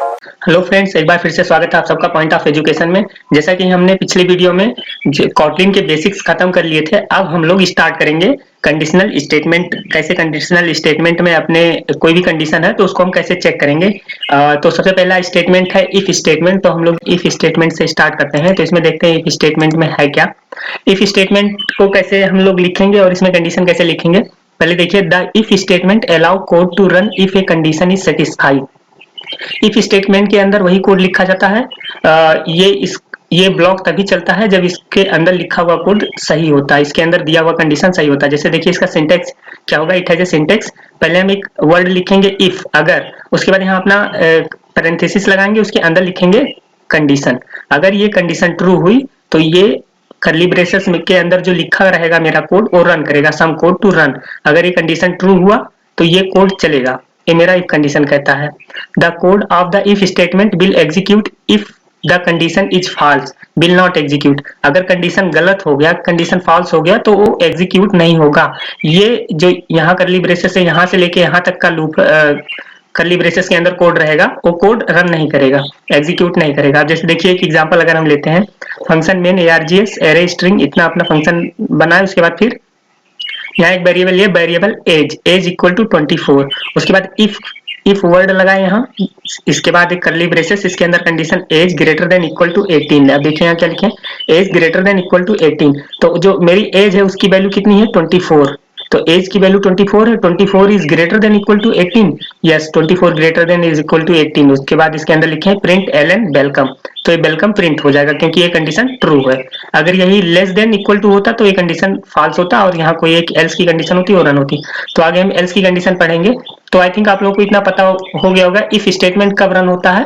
Hello friends, एक बार फिर से स्वागत है आप सबका पॉइंट ऑफ एजुकेशन में। जैसा कि हमने पिछली वीडियो में कॉटलिन के बेसिक्स खत्म कर लिए थे, अब हम लोग स्टार्ट करेंगे कंडीशनल स्टेटमेंट। कैसे कंडीशनल स्टेटमेंट में अपने कोई भी कंडीशन है तो उसको हम कैसे चेक करेंगे। तो सबसे पहला स्टेटमेंट है इफ स्टेटमेंट। तो हम लोग इफ स्टेटमेंट से स्टार्ट करते हैं। तो इसमें देखते हैं इफ स्टेटमेंट में है क्या। इफ स्टेटमेंट को कैसे हम लोग लिखेंगे और इसमें कंडीशन कैसे लिखेंगे। पहले देखिए, the if statement allow code to run if a condition is satisfied. If statement के अंदर वही कोड लिखा जाता है। ये ब्लॉक तभी चलता है जब इसके अंदर लिखा हुआ कोड सही होता है, इसके अंदर दिया हुआ कंडीशन सही होता है। जैसे देखिए इसका सिंटेक्स क्या होगा। It has a syntax. पहले हम एक वर्ड लिखेंगे इफ, अगर, उसके बाद यहाँ अपना पैरेंथेसिस लगाएंगे, उसके अंदर लिखेंगे कंडीशन। अगर ये कंडीशन ट्रू हुई तो ये कर्ली ब्रेसेस के अंदर जो लिखा रहेगा मेरा कोड वो रन करेगा, सम कोड टू रन। अगर ये कंडीशन ट्रू हुआ तो ये कोड चलेगा। ये मेरा इफ कंडीशन कहता है। The code of the if statement will execute if the condition is false will not execute. अगर कंडीशन गलत हो गया, कंडीशन फॉल्स हो गया तो वो एग्जीक्यूट नहीं होगा। ये जो यहाँ करली ब्रेसेस है, यहाँ से लेके यहाँ तक का लूप करली ब्रेसेस के अंदर कोड रहेगा, वो कोड रन नहीं करेगा, एग्जीक्यूट नहीं करेगा। अब जैसे देखिए एक एग्जांपल अगर हम लेते हैं, function main args array string इतना अपना फंक्शन बनाए। उसके बाद फिर यहाँ एक वेरिएबल, ये वेरिएबल एज इक्वल टू 24। उसके बाद इफ वर्ड लगाए यहाँ, इसके बाद एक करली ब्रेसेस, इसके अंदर condition age greater than equal to 18। अब देखिए यहाँ क्या लिखे, age greater than equal to 18। तो जो मेरी एज है उसकी वैल्यू कितनी है, 24। तो एज की वैल्यू 24 है। 24 is greater than equal to 18। Yes, 24 greater than is equal to 18। उसके बाद इसके अंदर लिखे प्रिंट एलन वेलकम। तो ये वेलकम प्रिंट हो जाएगा क्योंकि ये कंडीशन ट्रू है। अगर यही लेस देन इक्वल टू होता तो ये कंडीशन फॉल्स होता और यहाँ कोई एक एल्स की कंडीशन होती वो रन होती। तो आगे हम एल्स की कंडीशन पढ़ेंगे। तो आई थिंक आप लोगों को इतना पता हो गया होगा इफ स्टेटमेंट कब रन होता है।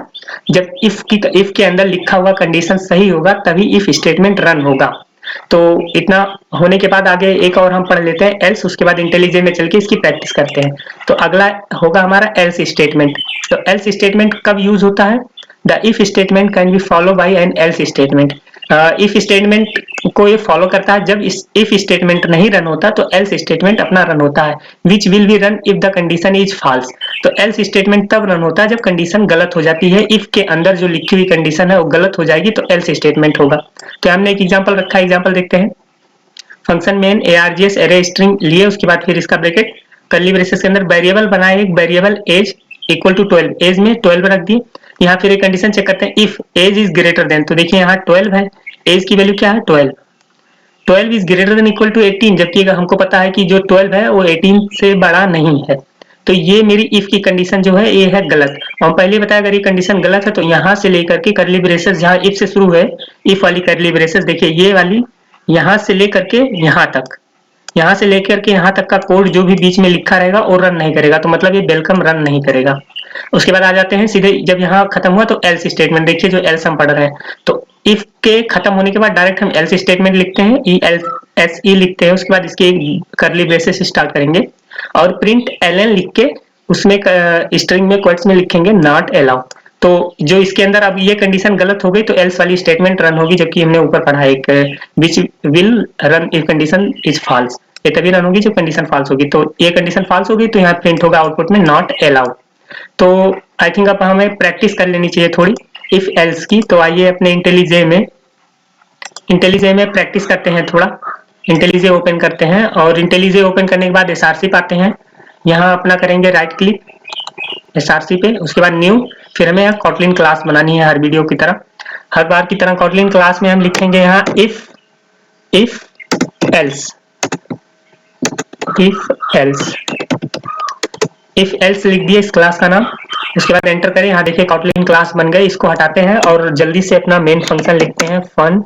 जब इफ के अंदर लिखा हुआ कंडीशन सही होगा तभी इफ स्टेटमेंट रन होगा। तो इतना होने के बाद आगे एक और हम पढ़ लेते हैं एल्स। उसके बाद इंटेलिजेंट में चल के इसकी प्रैक्टिस करते हैं। तो अगला होगा हमारा एल्स स्टेटमेंट। तो एल्स स्टेटमेंट कब यूज होता है। The if statement can be follow by an else statement. If statement को ये फॉलो करता है। जब इफ स्टेटमेंट नहीं रन होता तो एल्स स्टेटमेंट अपना रन होता है, which will be run if the condition is false. तो एल्स स्टेटमेंट तब रन होता है जब कंडीशन गलत हो जाती है। इफ के अंदर जो लिखी हुई कंडीशन है वो गलत हो जाएगी तो एल्स स्टेटमेंट होगा। तो हमने एक एग्जांपल रखा है, एग्जांपल देखते हैं। Function main args array string लिए, उसके बाद फिर इसका ब्रैकेट कर्ली ब्रेसेस के अंदर वेरिएबल बनाए, एक variable age equal to 12। Age में 12 रख दिए। यहाँ फिर एक कंडीशन चेक करते हैं, if age is greater than. तो देखिए यहाँ 12 है, एज की वैल्यू क्या है 12। 12 is greater than equal to 18, जबकि हमको पता है कि जो 12 है वो 18 से बड़ा नहीं है। तो ये मेरी इफ की कंडीशन जो है ये है गलत। और पहले बताया अगर ये कंडीशन गलत है तो यहाँ से लेकर के करली ब्रेसेस, जहाँ इफ से शुरू है, इफ वाली करली ब्रेसेस देखिए ये वाली, यहाँ से लेकर के यहाँ तक, यहाँ से लेकर के यहाँ तक का कोड जो भी बीच में लिखा रहेगा वो रन नहीं करेगा। तो मतलब ये वेलकम रन नहीं करेगा। उसके बाद आ जाते हैं सीधे, जब यहाँ खत्म हुआ तो एल्स स्टेटमेंट। देखिए जो एल्स हम पढ़ रहे हैं, तो इफ के खत्म होने के बाद डायरेक्ट हम एल्स स्टेटमेंट लिखते हैं, ई एल एस ई लिखते हैं। उसके बाद इसके करली ब्रेसेस स्टार्ट करेंगे और प्रिंट एलन लिख के उसमें स्ट्रिंग में क्वोट्स में लिखेंगे नॉट अलाउ। तो जो इसके अंदर अब ये कंडीशन गलत हो गई तो एल्स वाली स्टेटमेंट रन होगी, जबकि हमने ऊपर पढ़ा एक which will run if condition is false. ये तभी रन होगी जब कंडीशन फॉल्स होगी। तो ये कंडीशन फॉल्स होगी तो यहाँ प्रिंट होगा आउटपुट में नॉट अलाउ। तो आई थिंक अब हमें प्रैक्टिस कर लेनी चाहिए थोड़ी इफ एल्स की। तो आइए अपने इंटेलिजे में प्रैक्टिस करते हैं थोड़ा। इंटेलिजे ओपन करते हैं और इंटेलिजे ओपन करने के बाद एसआरसी पाते हैं। यहाँ अपना करेंगे राइट क्लिक एसआरसी पे, उसके बाद न्यू। फिर हमें यहाँ कॉटलिन क्लास बनानी है हर वीडियो की तरह, हर बार की तरह। कॉटलिन क्लास में हम लिखेंगे यहाँ if else if else if else लिख दिए इस क्लास का नाम। उसके बाद एंटर करें। यहाँ देखिए कॉटलिन क्लास बन गई, इसको हटाते हैं और जल्दी से अपना मेन फंक्शन लिखते हैं, फन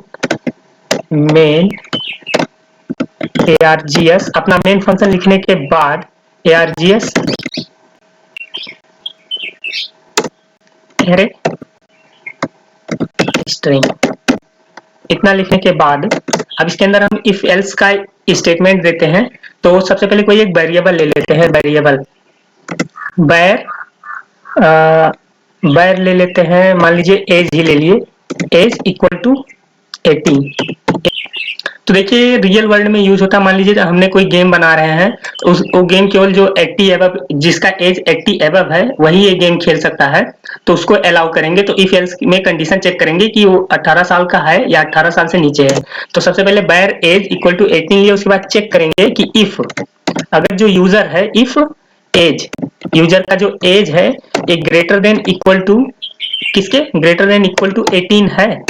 मेन args। अपना मेन फंक्शन लिखने के बाद args अरे स्ट्रिंग, इतना लिखने के बाद अब इसके अंदर हम इफ एल्स का स्टेटमेंट देते हैं। तो सबसे पहले कोई एक वेरिएबल ले लेते हैं, वेरिएबल बैर ले लेते हैं, मान लीजिए एज ही ले लिए, एज इक्वल टू 18। तो देखिए रियल वर्ल्ड में यूज होता है, मान लीजिए हमने कोई गेम बना रहे हैं, उस वो गेम केवल जो 80 एबव, जिसका एज 80 एबव है वही ये गेम खेल सकता है, तो उसको अलाउ करेंगे। तो इफ एल्स में कंडीशन चेक करेंगे कि वो 18 साल का है या 18 साल से नीचे है। तो सबसे पहले बैर एज इक्वल टू 18 लिए, उसके बाद चेक करेंगे कि इफ, अगर जो यूजर है, इफ एज, यूजर का जो एज है एक ग्रेटर देन इक्वल टू किसके, ग्रेटर देन इक्वल टू 18 है।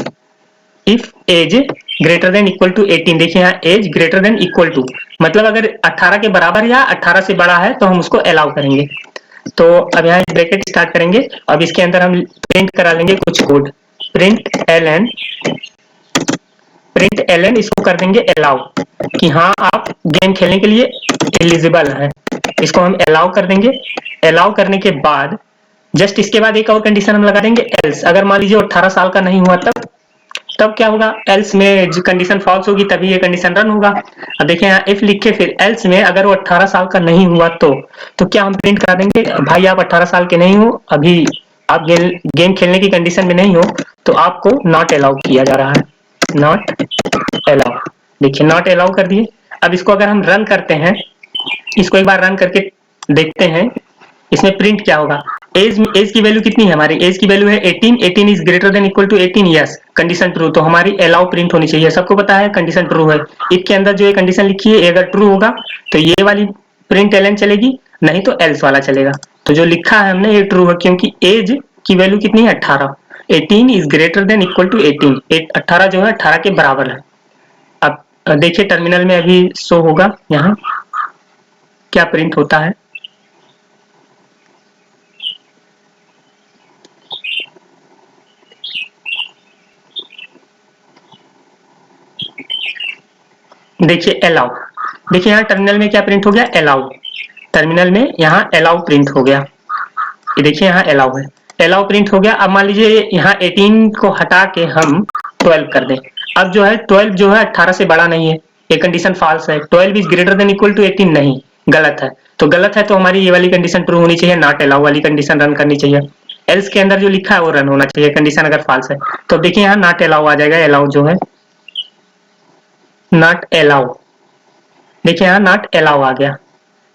If age greater than equal to 18, देखिए यहाँ age greater than equal to मतलब अगर 18 के बराबर या 18 से बड़ा है तो हम उसको अलाउ करेंगे। तो अब यहाँ ब्रैकेट स्टार्ट करेंगे, अब इसके अंदर हम प्रिंट करा लेंगे कुछ कोड, प्रिंट एल एन इसको कर देंगे अलाउ, कि हाँ आप गेम खेलने के लिए एलिजिबल है, इसको हम अलाउ कर देंगे। अलाउ करने के बाद जस्ट इसके बाद एक और कंडीशन हम लगा देंगे एल्स, अगर मान लीजिए 18 साल का नहीं हुआ तब क्या होगा, एल्स में जो कंडीशन फॉल्स होगी तभी ये कंडीशन रन होगा। अब देखिए यहाँ इफ लिखे, फिर एल्स में अगर वो 18 साल का नहीं हुआ तो क्या हम प्रिंट करा देंगे, भाई आप 18 साल के नहीं हो, अभी आप गेम खेलने की कंडीशन में नहीं हो, तो आपको नॉट अलाउ किया जा रहा है, नॉट अलाउ। देखिए नॉट अलाउ कर दिए। अब इसको अगर हम रन करते हैं, इसको एक बार रन करके देखते हैं, इसमें प्रिंट क्या होगा, एज की वैल्यू कितनी है, हमारी एज की वैल्यू है 18, 18 is greater than equal to 18, yes condition true, तो हमारी अलाउ प्रिंट होनी चाहिए, सबको पता है कंडीशन ट्रू है। इफ के अंदर जो ये कंडीशन लिखी है अगर ट्रू होगा तो ये वाली प्रिंट एलन चलेगी, नहीं तो एल्स वाला चलेगा। तो जो लिखा है हमने ये ट्रू है, क्योंकि एज की वैल्यू कितनी है 18, 18 is greater than equal to 18, 18 जो है 18 के बराबर है। अब देखिए टर्मिनल में अभी शो होगा यहाँ क्या प्रिंट होता है। देखिए अलाउ, देखिए यहाँ टर्मिनल में क्या प्रिंट हो गया, अलाउ, टर्मिनल में यहाँ अलाउ प्रिंट हो गया, ये देखिए यहाँ अलाउ है, अलाउ प्रिंट हो गया। अब मान लीजिए यहाँ 18 को हटा के हम 12 कर दें, अब जो है 12 जो है 18 से बड़ा नहीं है, ये कंडीशन फॉल्स है, 12 is greater than equal to 18 नहीं, गलत है, तो गलत है तो हमारी ये वाली कंडीशन ट्रू होनी चाहिए, नॉट अलाउ वाली कंडीशन रन करनी चाहिए, एल्स के अंदर जो लिखा है वो रन होना चाहिए कंडीशन अगर फॉल्स है। तो देखिए यहाँ नॉट अलाउ आ जाएगा, अलाउ जो है नॉट अलाउ, देखिए यहाँ नॉट अलाउ आ गया,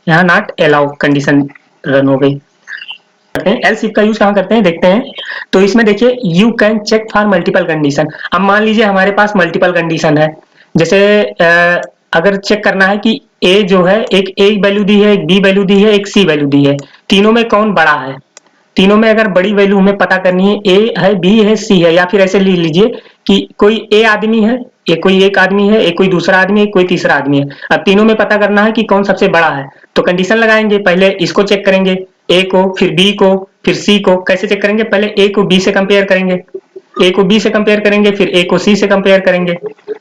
यहाँ नॉट अलाउ कंडीशन रन हो गई। करते हैं एल्स इफ का यूज कहाँ करते हैं देखते हैं। तो इसमें देखिए you can check for multiple condition, अब मान लीजिए हमारे पास मल्टीपल कंडीशन है, जैसे अगर चेक करना है कि ए जो है एक ए वैल्यू दी है, एक बी वैल्यू दी है, एक सी वैल्यू दी है, तीनों में कौन बड़ा है, तीनों में अगर बड़ी वैल्यू हमें पता करनी है, ए है, बी है, सी है, या फिर ऐसे लिख लीजिए कि कोई ए आदमी है, ये कोई एक आदमी है, एक कोई दूसरा आदमी है, कोई तीसरा आदमी है, अब तीनों में पता करना है कि कौन सबसे बड़ा है, तो कंडीशन लगाएंगे, पहले इसको चेक करेंगे ए को, फिर बी को, फिर सी को, कैसे चेक करेंगे, पहले ए को बी से कंपेयर करेंगे, ए को बी से कंपेयर करेंगे, फिर ए को सी से कंपेयर करेंगे,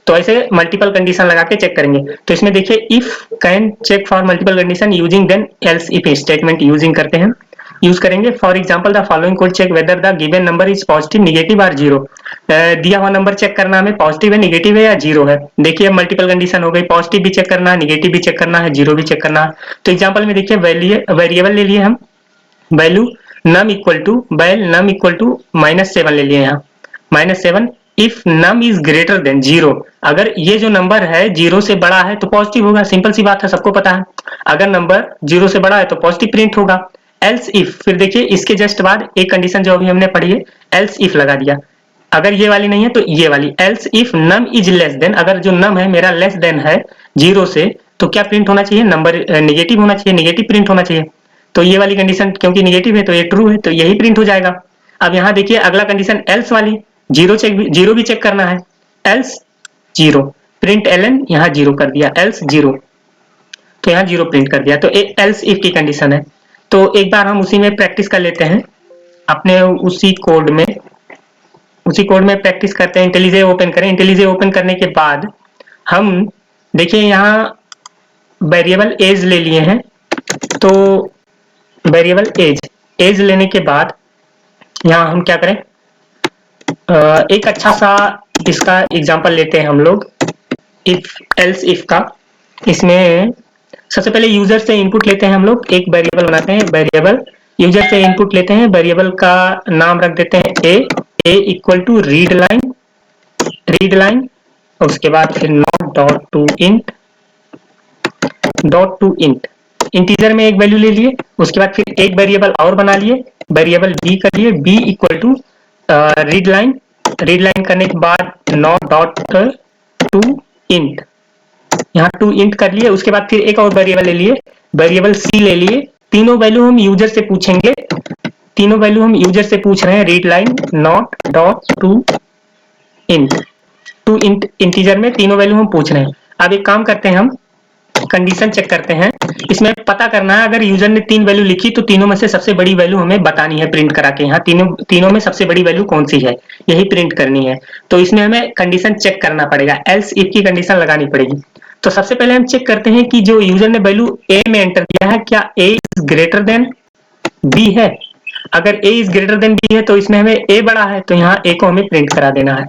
तो ऐसे मल्टीपल कंडीशन लगा के चेक करेंगे। तो इसमें देखिए if can check for multiple condition using then else if statement using करते हैं, यूज करेंगे। For example the following code check whether the given number is positive, negative और जीरो, दिया हुआ नंबर चेक करना हमें पॉजिटिव है, नेगेटिव है या जीरो है। देखिए मल्टीपल कंडीशन हो गई, पॉजिटिव भी चेक करना है, नेगेटिव भी चेक करना है, जीरो भी चेक करना है। तो एग्जांपल में देखिए वेरिएबल ले लिए हम, वैल्यू नम इक्वल टू -7 ले लिए यहाँ, -7 if num is greater than zero, अगर ये जो नंबर है जीरो से बड़ा है तो पॉजिटिव होगा, सिंपल सी बात है, सबको पता है, अगर नंबर जीरो से बड़ा है तो पॉजिटिव प्रिंट होगा। एल्स इफ, फिर देखिए इसके जस्ट बाद एक कंडीशन जो अभी हमने पढ़ी है, एल्स इफ लगा दिया, अगर ये वाली नहीं है तो ये वाली, else if num is less than, अगर जो नम है मेरा लेस देन है जीरो से, तो क्या प्रिंट होना चाहिए, नंबर नेगेटिव होना चाहिए, नेगेटिव प्रिंट होना चाहिए। तो ये वाली कंडीशन क्योंकि नेगेटिव है तो ये ट्रू है, तो यही प्रिंट हो जाएगा। अब यहाँ देखिए अगला कंडीशन एल्स वाली, जीरो भी चेक करना है, एल्स जीरो, प्रिंट एलन यहाँ जीरो कर दिया, एल्स जीरो, तो यहाँ जीरो प्रिंट कर दिया, तो एल्स इफ की कंडीशन है। तो एक बार हम उसी में प्रैक्टिस कर लेते हैं, अपने उसी कोड में प्रैक्टिस करते हैं। इंटेलिजे ओपन करें, इंटेलिजे ओपन करने के बाद हम देखिए यहाँ वेरिएबल एज ले लिए हैं, तो वेरिएबल एज लेने के बाद यहाँ हम क्या करें, एक अच्छा सा इसका एग्जांपल लेते हैं हम लोग, इफ एल्स इफ का। इसमें सबसे पहले यूजर से इनपुट लेते हैं हम लोग, एक वेरिएबल बनाते हैं, वेरिएबल यूजर से इनपुट लेते हैं, वेरिएबल का नाम रख देते हैं ए इक्वल टू रीड लाइन, उसके बाद फिर not dot to int integer में एक वैल्यू ले लिए, उसके बाद फिर एक वेरिएबल और बना लिए, वेरिएबल बी कर लिए, B equal to read line करने के बाद नॉट डॉट टू इंट, यहाँ टू इंट कर लिए, उसके बाद फिर एक और वेरिएबल ले लिए, वेरिएबल सी ले लिए, तीनों वैल्यू हम यूजर से पूछेंगे, तीनों वैल्यू हम यूजर से पूछ रहे हैं, read line not dot to int integer में तीनों वैल्यू हम पूछ रहे हैं। अब एक काम करते हैं, हम कंडीशन चेक करते हैं, इसमें पता करना है अगर यूजर ने तीन वैल्यू लिखी तो तीनों में से सबसे बड़ी वैल्यू हमें बतानी है प्रिंट करा के, यहाँ तीनों में सबसे बड़ी वैल्यू कौन सी है यही प्रिंट करनी है। तो इसमें हमें कंडीशन चेक करना पड़ेगा, एल्स इफ की कंडीशन लगानी पड़ेगी। तो सबसे पहले हम चेक करते हैं कि जो यूजर ने वैल्यू ए में एंटर किया है क्या ए इज ग्रेटर देन बी है। अगर ए इज ग्रेटर देन बी है तो इसमें हमें ए बड़ा है, तो यहाँ ए को हमें प्रिंट करा देना है।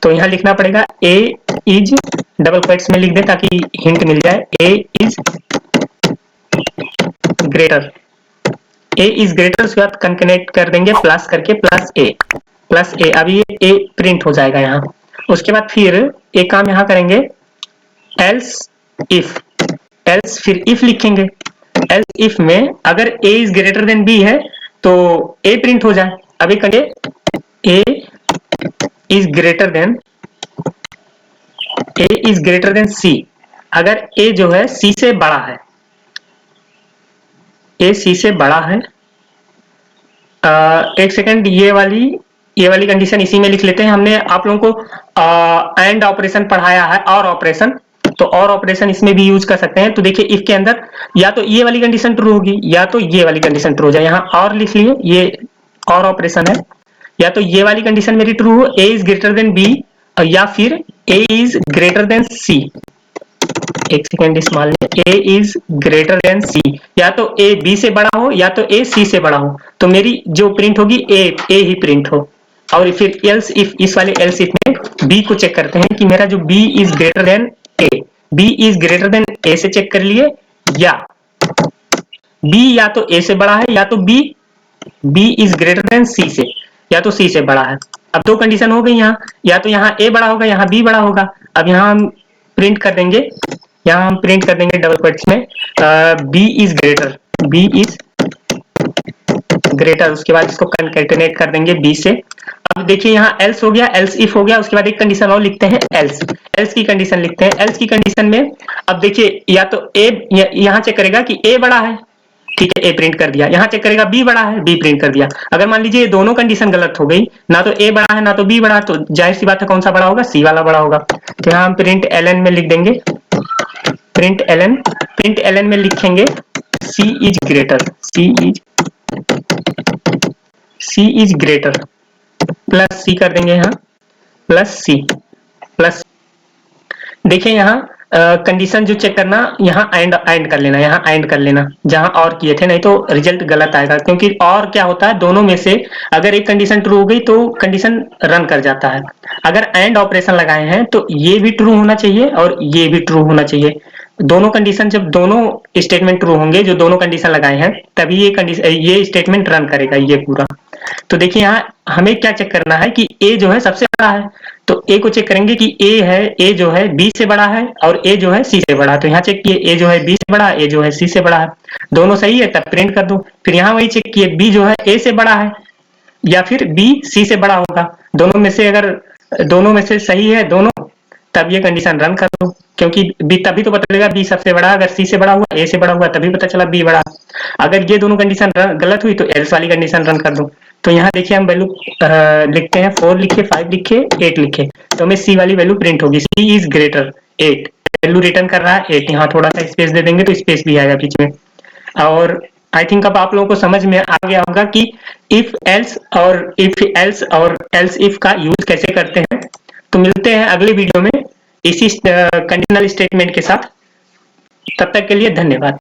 तो यहाँ लिखना पड़ेगा ए इज, डबल क्वोट्स में लिख दे ताकि हिंट मिल जाए, A is greater, A is greater, उसके बाद कंकेनेट कर देंगे प्लस करके प्लस ए, अब ये ए प्रिंट हो जाएगा यहाँ। उसके बाद फिर एक काम यहाँ करेंगे, एल्स फिर इफ लिखेंगे, एल्स इफ में अगर ए इज ग्रेटर देन बी है तो ए प्रिंट हो जाए। अभी करिए ए इज ग्रेटर देन सी, अगर ए जो है सी से बड़ा है, ए सी से बड़ा है, एक सेकंड ये वाली कंडीशन इसी में लिख लेते हैं। हमने आप लोगों को एंड ऑपरेशन पढ़ाया है, और ऑपरेशन, तो और ऑपरेशन इसमें भी यूज कर सकते हैं। तो देखिए इफ के अंदर या तो ये वाली कंडीशन ट्रू होगी या तो ये वाली कंडीशन ट्रू हो जाए, यहाँ और लिख लिए, ये और ऑपरेशन है, या तो ये वाली कंडीशन मेरी ट्रू हो, A is greater than B, या फिर A is greater than C, एक second small, A is greater than C, या तो ए बी से बड़ा हो या तो ए सी से बड़ा हो, तो मेरी जो प्रिंट होगी ए ही प्रिंट हो। और फिर एल्स इफ, इस वाले एल्स इफ में बी को चेक करते हैं कि मेरा जो B is greater than A, B is greater than A से चेक कर लिए, या बी या तो ए से बड़ा है या तो बी इज ग्रेटर देन सी से, या तो सी से बड़ा है। अब दो कंडीशन हो गई यहाँ, या तो यहाँ ए बड़ा होगा यहाँ बी बड़ा होगा। अब यहाँ हम प्रिंट कर देंगे, यहाँ हम प्रिंट कर देंगे डबल क्वोट्स में बी इज ग्रेटर, उसके बाद इसको कंकैटिनेट कर देंगे बी से। अब देखिए यहाँ एल्स हो गया, एल्स इफ हो गया, उसके बाद एक कंडीशन और लिखते हैं, एल्स की कंडीशन लिखते हैं। एल्स की कंडीशन में अब देखिए या तो ए, यहाँ चेक करेगा कि ए बड़ा है, ठीक है ए प्रिंट कर दिया, यहाँ चेक करेगा बी बड़ा है, बी प्रिंट कर दिया। अगर मान लीजिए दोनों कंडीशन गलत हो गई, ना तो ए बड़ा है ना तो बी बड़ा, तो जाहिर सी बात है कौन सा बड़ा होगा, सी वाला बड़ा होगा। तो यहाँ हम प्रिंट एलन में लिख देंगे, प्रिंट एलन में लिखेंगे सी इज ग्रेटर, प्लस सी कर देंगे यहाँ, प्लस सी प्लस, देखिए यहाँ कंडीशन जो चेक करना, यहाँ एंड कर लेना, यहाँ एंड कर लेना जहां और किए थे, नहीं तो रिजल्ट गलत आएगा। क्योंकि और क्या होता है, दोनों में से अगर एक कंडीशन ट्रू हो गई तो कंडीशन रन कर जाता है। अगर एंड ऑपरेशन लगाए हैं तो ये भी ट्रू होना चाहिए और ये भी ट्रू होना चाहिए। दोनों कंडीशन, जब दोनों स्टेटमेंट ट्रू होंगे, जो दोनों कंडीशन लगाए हैं, तभी ये कंडीशन, ये स्टेटमेंट रन करेगा ये पूरा। तो देखिए यहाँ हमें क्या चेक करना है कि ए जो है सबसे बड़ा है, तो ए को चेक करेंगे कि ए जो है बी से बड़ा है और ए जो है सी से बड़ा है। तो यहाँ चेक किए ए जो है बी से बड़ा है, ए जो है सी से बड़ा है, दोनों सही है तब प्रिंट कर दो। फिर यहाँ वही चेक किए बी जो है ए से बड़ा है या फिर बी सी से बड़ा होगा, दोनों में से अगर दोनों में से सही है दोनों, तब ये कंडीशन रन कर दो, क्योंकि बी तभी तो पता चलेगा बी सबसे बड़ा, अगर सी से बड़ा हुआ ए से बड़ा हुआ तभी पता चला बी बड़ा। अगर ये दोनों कंडीशन गलत हुई तो एल्स वाली कंडीशन रन कर दो। तो यहाँ देखिए हम वैल्यू लिखते हैं, 4 लिखे, 5 लिखे, 8 लिखे, तो हमें सी वाली वैल्यू प्रिंट होगी, सी इज ग्रेटर 8, वैल्यू रिटर्न कर रहा है 8, यहाँ थोड़ा सा स्पेस दे देंगे तो स्पेस भी आएगा बीच में। और आई थिंक अब आप लोगों को समझ में आ गया होगा कि इफ एल्स और एल्स इफ का यूज कैसे करते हैं। तो मिलते हैं अगले वीडियो में इसी कंडीशनल स्टेटमेंट के साथ, तब तक के लिए धन्यवाद।